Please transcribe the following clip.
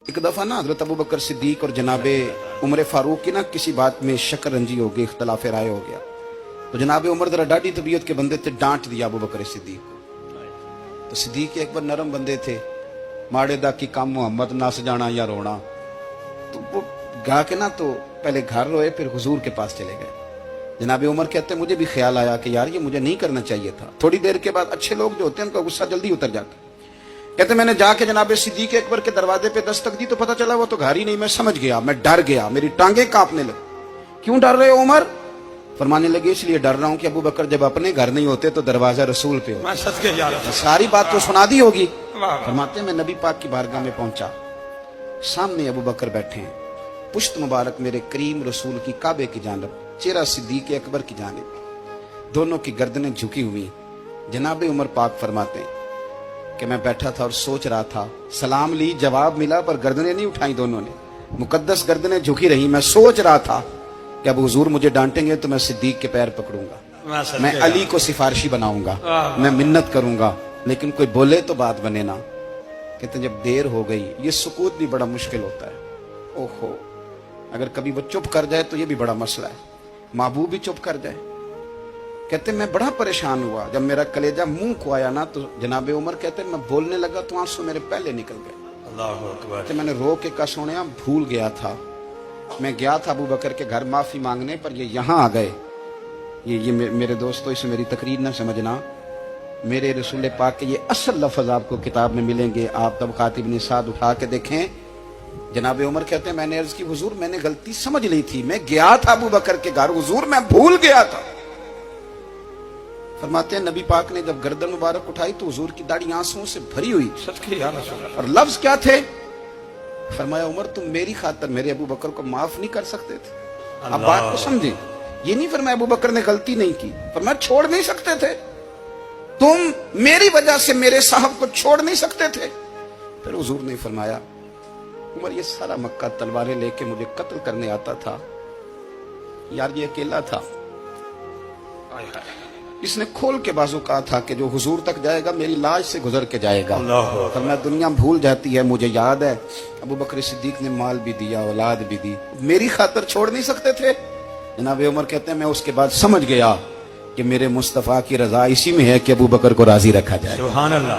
एक दफ़ा ना हज़रत अबू बकर सिद्दीक और जनाबे उमर फारूक की ना किसी बात में शक रंजी हो गई, इख्तलाफ राय हो गया। तो जनाबे उमर जरा डाढ़ी तबीयत के बंदे थे, डांट दिया अबू बकर सिद्दीक को। तो सिद्दीक एक बार नरम बंदे थे, माड़े दा की काम मोहम्मद नस जाना या रोना। तो वो गा के ना तो पहले घर रोए, फिर हुजूर के पास चले गए। जनाबे उमर कहते मुझे भी ख्याल आया कि यार ये मुझे नहीं करना चाहिए था। थोड़ी देर के बाद अच्छे लोग जो होते हैं उनका गुस्सा जल्दी उतर जाता है। कहते मैंने जाके जनाबे सिद्दीक अकबर के दरवाजे पे दस्तक दी तो पता चला वो तो घर ही नहीं। मैं समझ गया, मैं डर गया, मेरी टांगे कांपने लगी। क्यों डर रहे हो उमर? फरमाने लगे इसलिए डर रहा हूं कि अबू बकर जब अपने घर नहीं होते तो दरवाजा रसूल पे हो। सारी बात तो सुना दी होगी। फरमाते मैं नबी पाक की बारगाह में पहुंचा, सामने अबू बकर बैठे हैं, पुश्त मुबारक मेरे करीम रसूल की काबे की जानब, चेहरा सिद्दीक अकबर की जानब, दोनों की गर्दनें झुकी हुई। जनाबे उमर पाक फरमाते हैं कि मैं बैठा था और सोच रहा था, सलाम ली, जवाब मिला, पर गर्दनें नहीं उठाई दोनों ने, मुकद्दस गर्दनें झुकी रही। मैं सोच रहा था कि अब हुजूर मुझे डांटेंगे तो मैं सिद्दीक के पैर पकड़ूंगा, मैं अली को सिफारिशी बनाऊंगा, मैं मिन्नत करूंगा, लेकिन कोई बोले तो बात बने ना। कहते जब देर हो गई, ये सुकूत भी बड़ा मुश्किल होता है। ओहो, अगर कभी वो चुप कर जाए तो ये भी बड़ा मसला है, महबूब भी चुप कर जाए। कहते मैं बड़ा परेशान हुआ, जब मेरा कलेजा मुंह को आया ना तो जनाबे उमर कहते मैं बोलने लगा तो आंसू मेरे पहले निकल गए। अल्लाहू अकबर। कहते मैंने रो के कहा सोनिया भूल गया था, मैं गया था अबू बकर के घर माफी मांगने, पर ये यहाँ आ गए। ये मेरे दोस्तों इसे मेरी तकरीर ना समझना, मेरे रसूल पाक के ये असल लफ्ज आपको किताब में मिलेंगे। आप तबक़ात इब्न साद उठा के देखें। जनाबे उमर कहते हैं मैंने अर्ज की हुजूर मैंने गलती समझ ली थी, मैं गया था अबू बकर के घर, हुजूर मैं भूल गया था। फरमाते हैं नबी पाक ने जब गर्दन मुबारक उठाई तो हुजूर की दाढ़ी आंसुओं से भरी हुई। सच की और लफ्ज क्या थे? फरमाया उमर तुम मेरी खातिर मेरे अबू बकर को माफ नहीं कर सकते थे। अब बात को समझे, ये नहीं फरमाया अबू बकर ने गलती नहीं की, फरमाया छोड़ नहीं सकते थे, तुम मेरी वजह से मेरे साहब को छोड़ नहीं सकते थे। फिर हुजूर ने फरमाया उमर ये सारा मक्का तलवारें लेके मुझे कत्ल करने आता था, यार ये अकेला था, इसने खोल के बाजू कहा था कि जो हुजूर तक जाएगा मेरी लाश से गुजर के जाएगा। पर मैं दुनिया भूल जाती है, मुझे याद है अबू बकर सिद्दीक ने माल भी दिया, औलाद भी दी, मेरी खातिर छोड़ नहीं सकते थे। जनाबे उमर कहते हैं मैं उसके बाद समझ गया कि मेरे मुस्तफा की रजा इसी में है कि अबू बकर को राजी रखा जाए। सुभान अल्लाह।